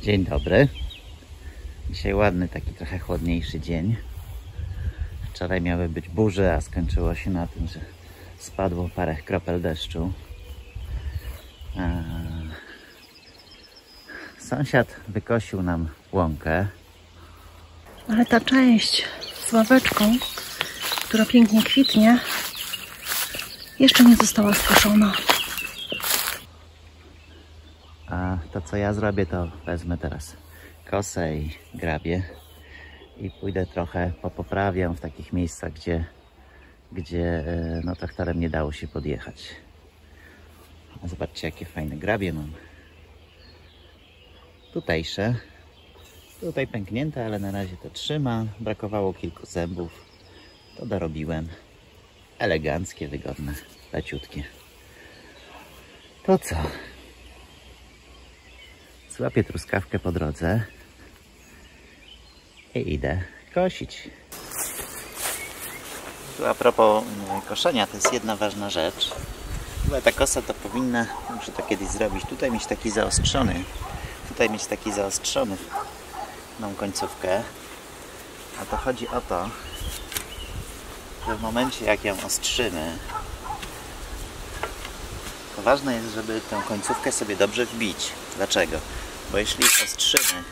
Dzień dobry. Dzisiaj ładny, taki trochę chłodniejszy dzień. Wczoraj miały być burze, a skończyło się na tym, że spadło parę kropel deszczu. Sąsiad wykosił nam łąkę. Ale ta część z ławeczką, która pięknie kwitnie, jeszcze nie została skoszona. A to, co ja zrobię, to wezmę teraz kosę i grabię i pójdę trochę poprawiam w takich miejscach, gdzie no traktorem nie dało się podjechać. A zobaczcie, jakie fajne grabie mam. Tutejsze. Tutaj pęknięte, ale na razie to trzyma. Brakowało kilku zębów. To dorobiłem. Eleganckie, wygodne, leciutkie. To co? Złapię truskawkę po drodze i idę kosić. Tu a propos koszenia, to jest jedna ważna rzecz. Chyba ta kosa to powinna, muszę to kiedyś zrobić, tutaj mieć taki zaostrzony, końcówkę. A to chodzi o to, że w momencie jak ją ostrzymy, to ważne jest, żeby tę końcówkę sobie dobrze wbić. Dlaczego? Bo jeśli ostrzymy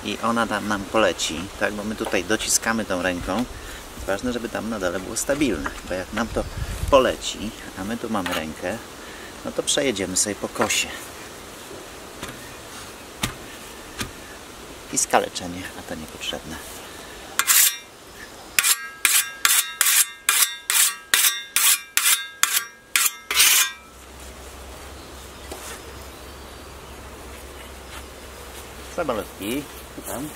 i ona tam nam poleci, tak, bo my tutaj dociskamy tą ręką, jest ważne, żeby tam na dole było stabilne, bo jak nam to poleci, a my tu mamy rękę, no to przejedziemy sobie po kosie. I skaleczenie, a to niepotrzebne. Samolotki, tam.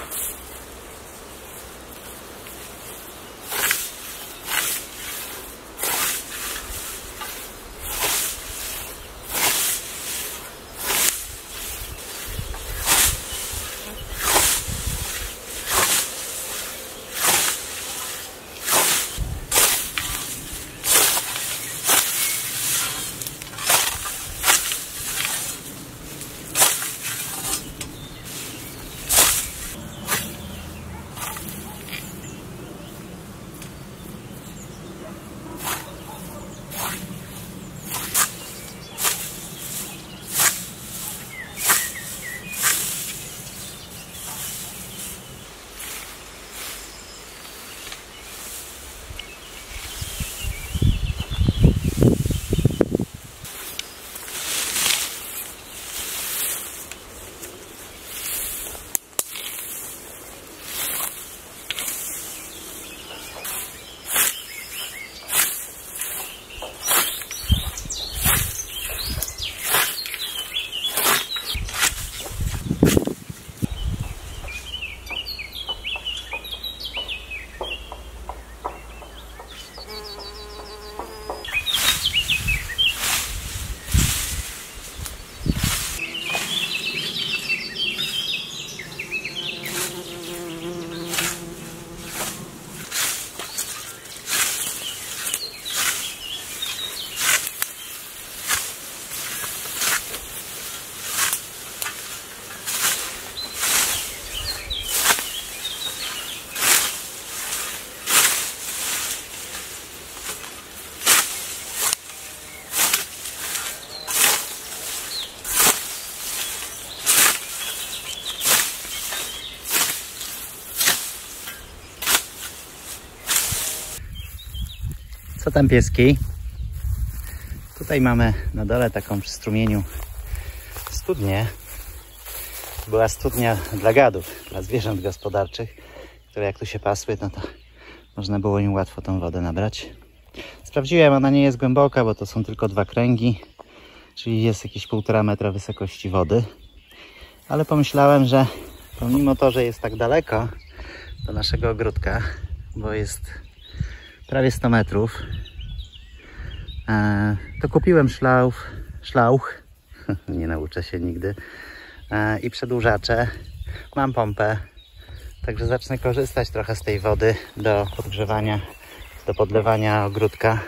Co tam, pieski? Tutaj mamy na dole taką przy strumieniu studnię. Była studnia dla gadów, dla zwierząt gospodarczych, które jak tu się pasły, no to można było im łatwo tą wodę nabrać. Sprawdziłem, ona nie jest głęboka, bo to są tylko 2 kręgi, czyli jest jakieś 1,5 metra wysokości wody. Ale pomyślałem, że pomimo to, że jest tak daleko do naszego ogródka, bo jest prawie 100 metrów, to kupiłem szlauch, nie nauczę się nigdy, i przedłużacze. Mam pompę, także zacznę korzystać trochę z tej wody do podgrzewania, do podlewania ogródka.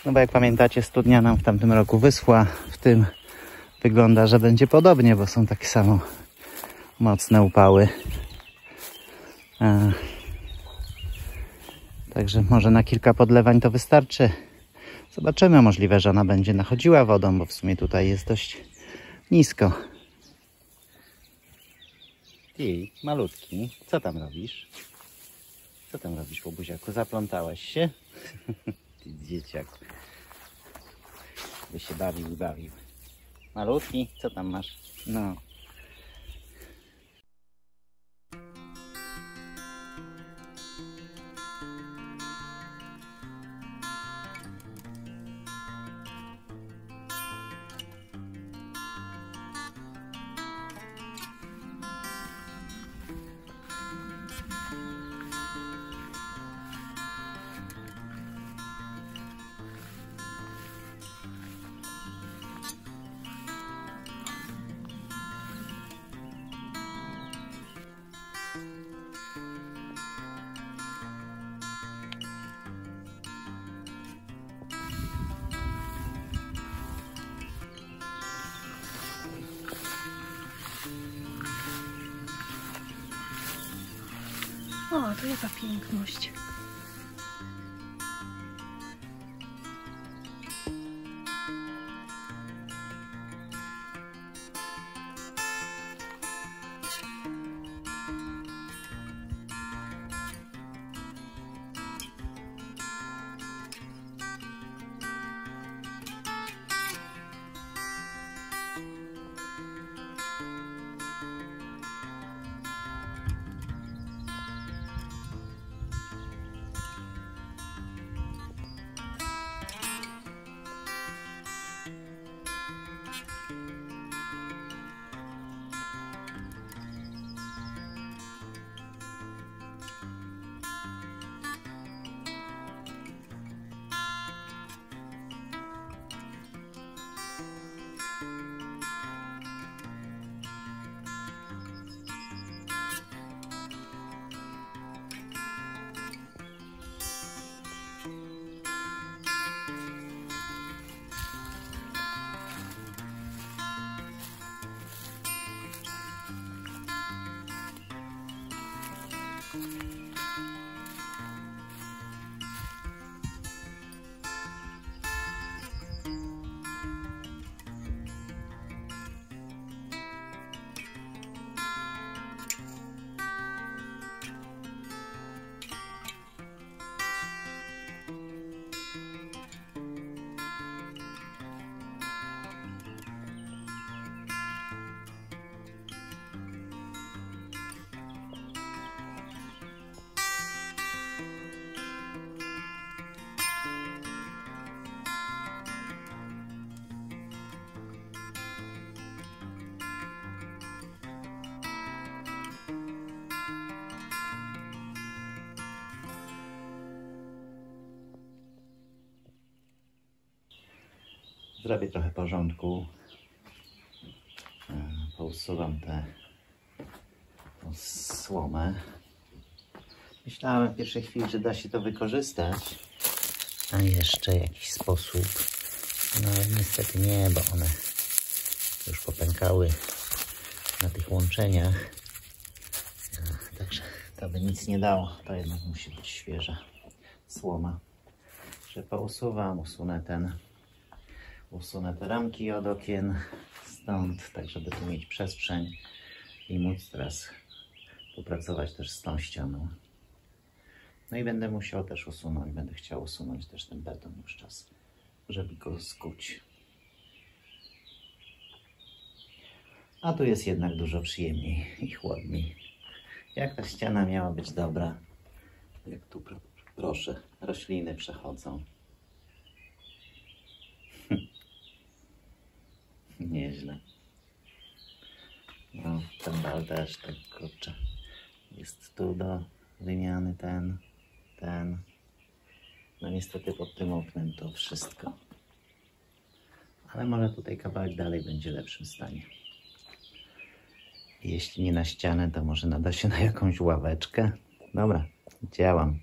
No bo jak pamiętacie, studnia nam w tamtym roku wyschła, w tym wygląda, że będzie podobnie, bo są takie samo mocne upały. Także może na kilka podlewań to wystarczy. Zobaczymy, możliwe, że ona będzie nachodziła wodą, bo w sumie tutaj jest dość nisko. Ty, malutki, co tam robisz? Co tam robisz, łobuziaku? Zaplątałeś się? Ty dzieciak. By się bawił i bawił. Malutki, co tam masz? No. O, to jaka piękność. Zrobię trochę porządku. Pousuwam tę słomę. Myślałem w pierwszej chwili, że da się to wykorzystać na jeszcze jakiś sposób. No ale niestety nie, bo one już popękały na tych łączeniach. Także to by nic nie dało. To jednak musi być świeża słoma. Że pousuwam, usunę te ramki od okien stąd, tak żeby tu mieć przestrzeń i móc teraz popracować też z tą ścianą. No i będę musiał też usunąć, będę chciał usunąć też ten beton już czas, żeby go skuć. A tu jest jednak dużo przyjemniej i chłodniej. Jak ta ściana miała być dobra, jak tu proszę, rośliny przechodzą. Nieźle. No, ten bal też tak kurczę. Jest tu do wymiany ten. No niestety pod tym oknem to wszystko. Ale może tutaj kawałek dalej będzie w lepszym stanie. Jeśli nie na ścianę, to może nada się na jakąś ławeczkę. Dobra, działam.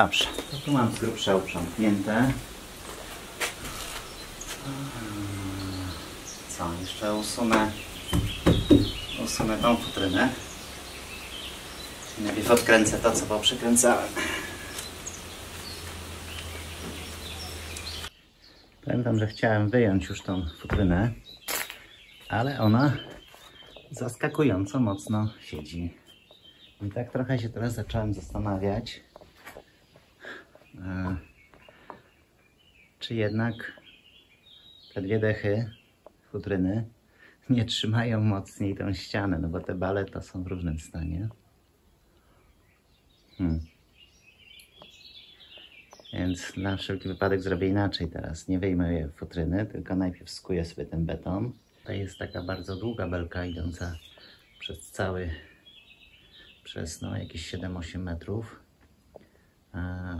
Dobrze, to tu mam z grubsza uprzątnięte. Co, jeszcze usunę tą futrynę. Najpierw odkręcę to, co poprzekręcałem. Pamiętam, że chciałem wyjąć już tą futrynę, ale ona zaskakująco mocno siedzi. I tak trochę się teraz zacząłem zastanawiać, czy jednak te dwie dechy futryny nie trzymają mocniej tą ścianę, no bo te bale to są w różnym stanie. Więc na wszelki wypadek zrobię inaczej teraz. Nie wyjmę futryny, tylko najpierw skuję sobie ten beton. To jest taka bardzo długa belka idąca przez jakieś 7-8 metrów.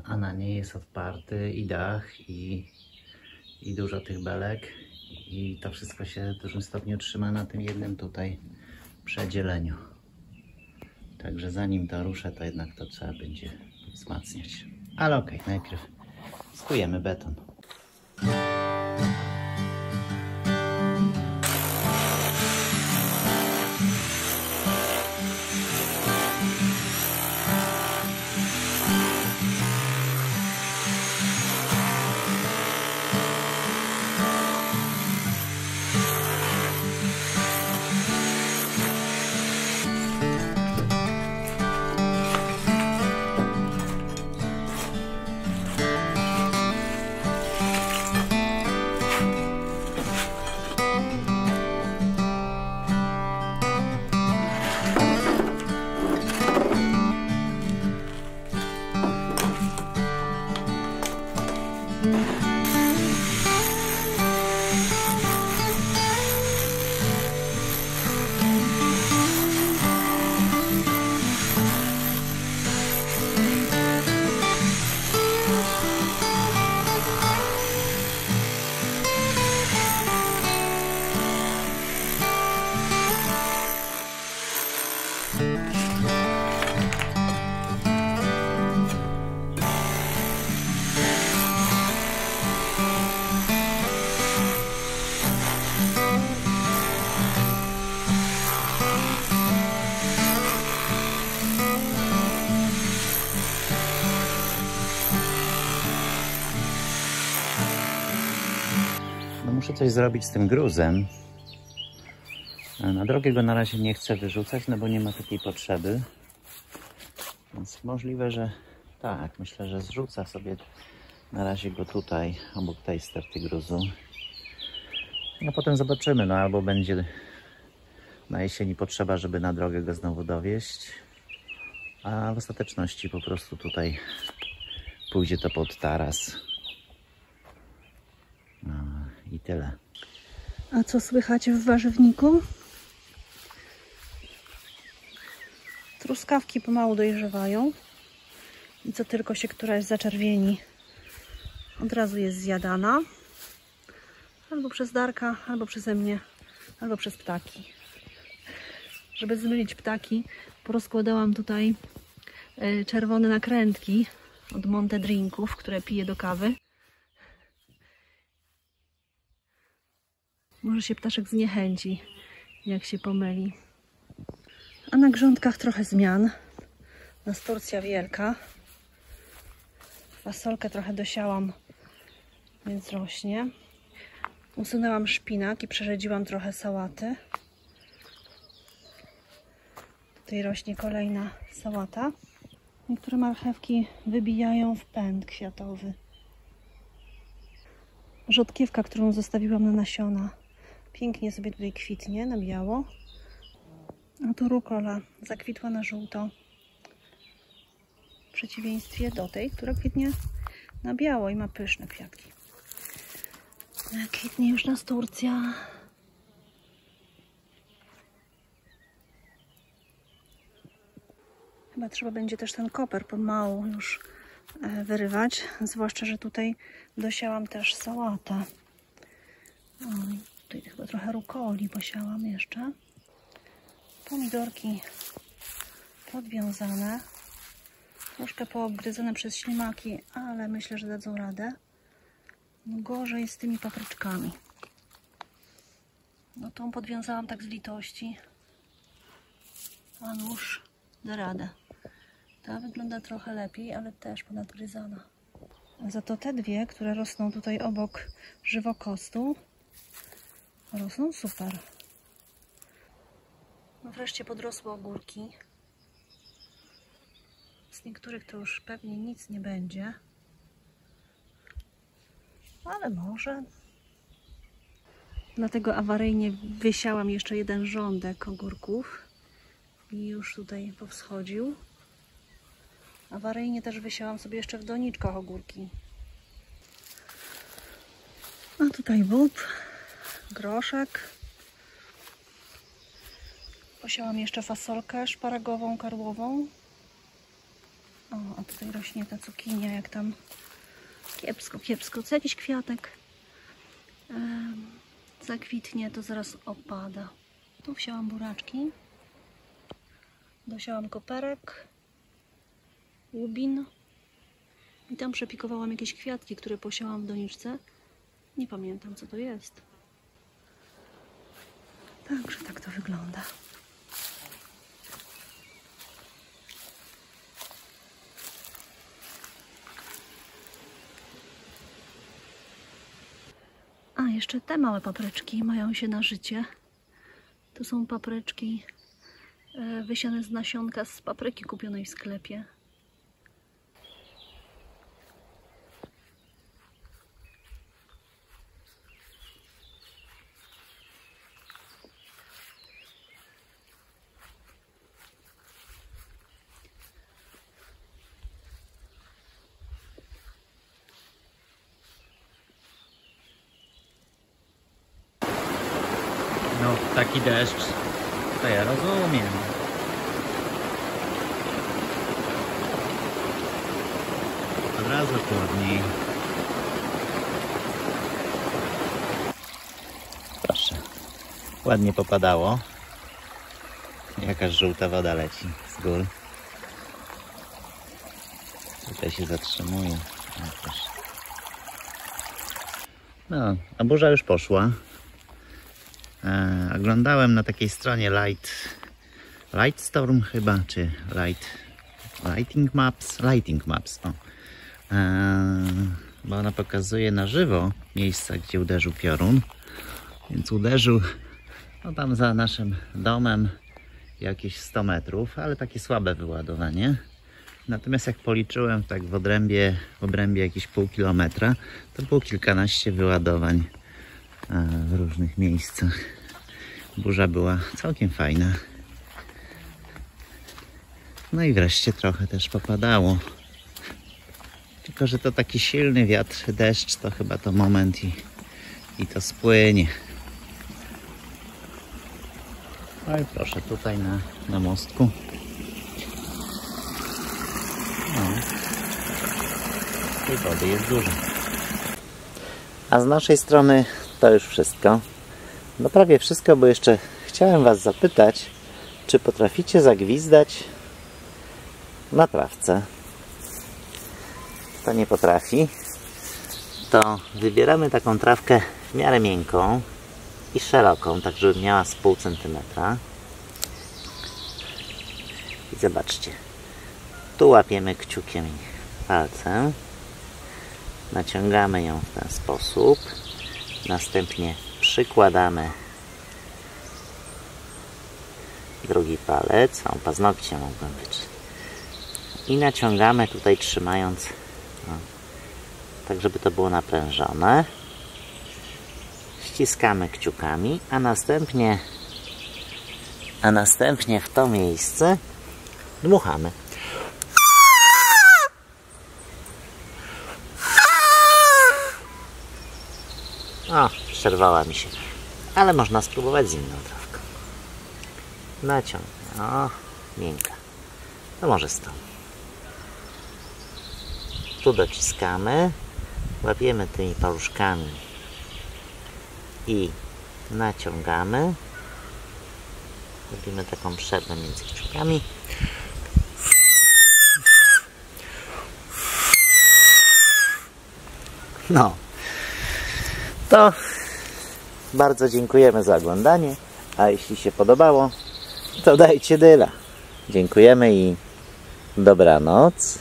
A na niej jest odparty i dach, i dużo tych belek. I to wszystko się w dużym stopniu trzyma na tym jednym tutaj przedzieleniu. Także zanim to ruszę, to jednak to trzeba będzie wzmacniać. Ale okej, najpierw skujemy beton. Muszę coś zrobić z tym gruzem. Na drogę go na razie nie chcę wyrzucać, no bo nie ma takiej potrzeby. Więc możliwe, że tak, myślę, że zrzucę sobie na razie go tutaj, obok tej sterty gruzu. A potem zobaczymy, no albo będzie na jesieni potrzeba, żeby na drogę go znowu dowieźć, a w ostateczności po prostu tutaj pójdzie to pod taras. No i tyle. A co słychać w warzywniku? Truskawki pomału dojrzewają i co tylko się któraś zaczerwieni, od razu jest zjadana. Albo przez Darka, albo przeze mnie, albo przez ptaki. Żeby zmylić ptaki, porozkładałam tutaj czerwone nakrętki od Monte Drinków, które piję do kawy. Może się ptaszek zniechęci, jak się pomyli. A na grządkach trochę zmian. Nasturcja wielka. Fasolkę trochę dosiałam, więc rośnie. Usunęłam szpinak i przerzedziłam trochę sałaty. Tutaj rośnie kolejna sałata. Niektóre marchewki wybijają w pęd kwiatowy. Rzodkiewka, którą zostawiłam na nasiona, pięknie sobie tutaj kwitnie na biało. A tu rukola zakwitła na żółto. W przeciwieństwie do tej, która kwitnie na biało i ma pyszne kwiatki. Kwitnie już nasturcja. Chyba trzeba będzie też ten koper pomału już wyrywać. Zwłaszcza, że tutaj dosiałam też sałatę. O, tutaj chyba trochę rukoli posiałam jeszcze. Pomidorki podwiązane. Troszkę poobgryzane przez ślimaki, ale myślę, że dadzą radę. Gorzej z tymi papryczkami. No tą podwiązałam tak z litości. A nóż da radę. Ta wygląda trochę lepiej, ale też ponadgryzana. Za to te dwie, które rosną tutaj obok żywokostu, rosną super. No wreszcie podrosły ogórki. Z niektórych to już pewnie nic nie będzie. Ale może. Dlatego awaryjnie wysiałam jeszcze jeden rządek ogórków. I już tutaj powschodził. Awaryjnie też wysiałam sobie jeszcze w doniczkach ogórki. A tutaj bób, groszek. Posiałam jeszcze fasolkę szparagową, karłową. O, a tutaj rośnie ta cukinia, jak tam kiepsko, kiepsko. Co jakiś kwiatek zakwitnie, to zaraz opada. Tu wsiałam buraczki. Dosiałam koperek, łubin i tam przepikowałam jakieś kwiatki, które posiałam w doniczce. Nie pamiętam, co to jest. Także tak to wygląda. A, jeszcze te małe papryczki mają się na życie. To są papryczki wysiane z nasionka z papryki kupionej w sklepie. No, taki deszcz, to ja rozumiem. Od razu chłodniej. Proszę, ładnie popadało. Jakaś żółta woda leci z gór. Tutaj się zatrzymuje. No, proszę. No, a burza już poszła. Oglądałem na takiej stronie Lightstorm chyba, czy Lighting Maps, o. Bo ona pokazuje na żywo miejsca, gdzie uderzył piorun. Więc uderzył no tam za naszym domem jakieś 100 metrów, ale takie słabe wyładowanie. Natomiast jak policzyłem tak w obrębie jakieś pół kilometra, to było kilkanaście wyładowań w różnych miejscach. Burza była całkiem fajna. No i wreszcie trochę też popadało. Tylko że to taki silny wiatr, deszcz, to chyba to moment i to spłynie. No i proszę, tutaj na mostku. No. Tej wody jest dużo. A z naszej strony to już wszystko. No prawie wszystko, bo jeszcze chciałem Was zapytać, czy potraficie zagwizdać na trawce. Kto nie potrafi, to wybieramy taką trawkę w miarę miękką i szeroką, tak żeby miała z pół centymetra. I zobaczcie, tu łapiemy kciukiem palcem, naciągamy ją w ten sposób, następnie przykładamy drugi palec, o, paznokcie mogłem wyczyć, i naciągamy tutaj trzymając, no, tak żeby to było naprężone. Ściskamy kciukami, a następnie w to miejsce dmuchamy. O, przerwała mi się, ale można spróbować z inną trawką. Naciągnę, o, miękka. To może z tą. Tu dociskamy, łapiemy tymi paluszkami i naciągamy. Robimy taką przerwę między kciukami. No. To bardzo dziękujemy za oglądanie. A jeśli się podobało, to dajcie dyla. Dziękujemy i dobranoc.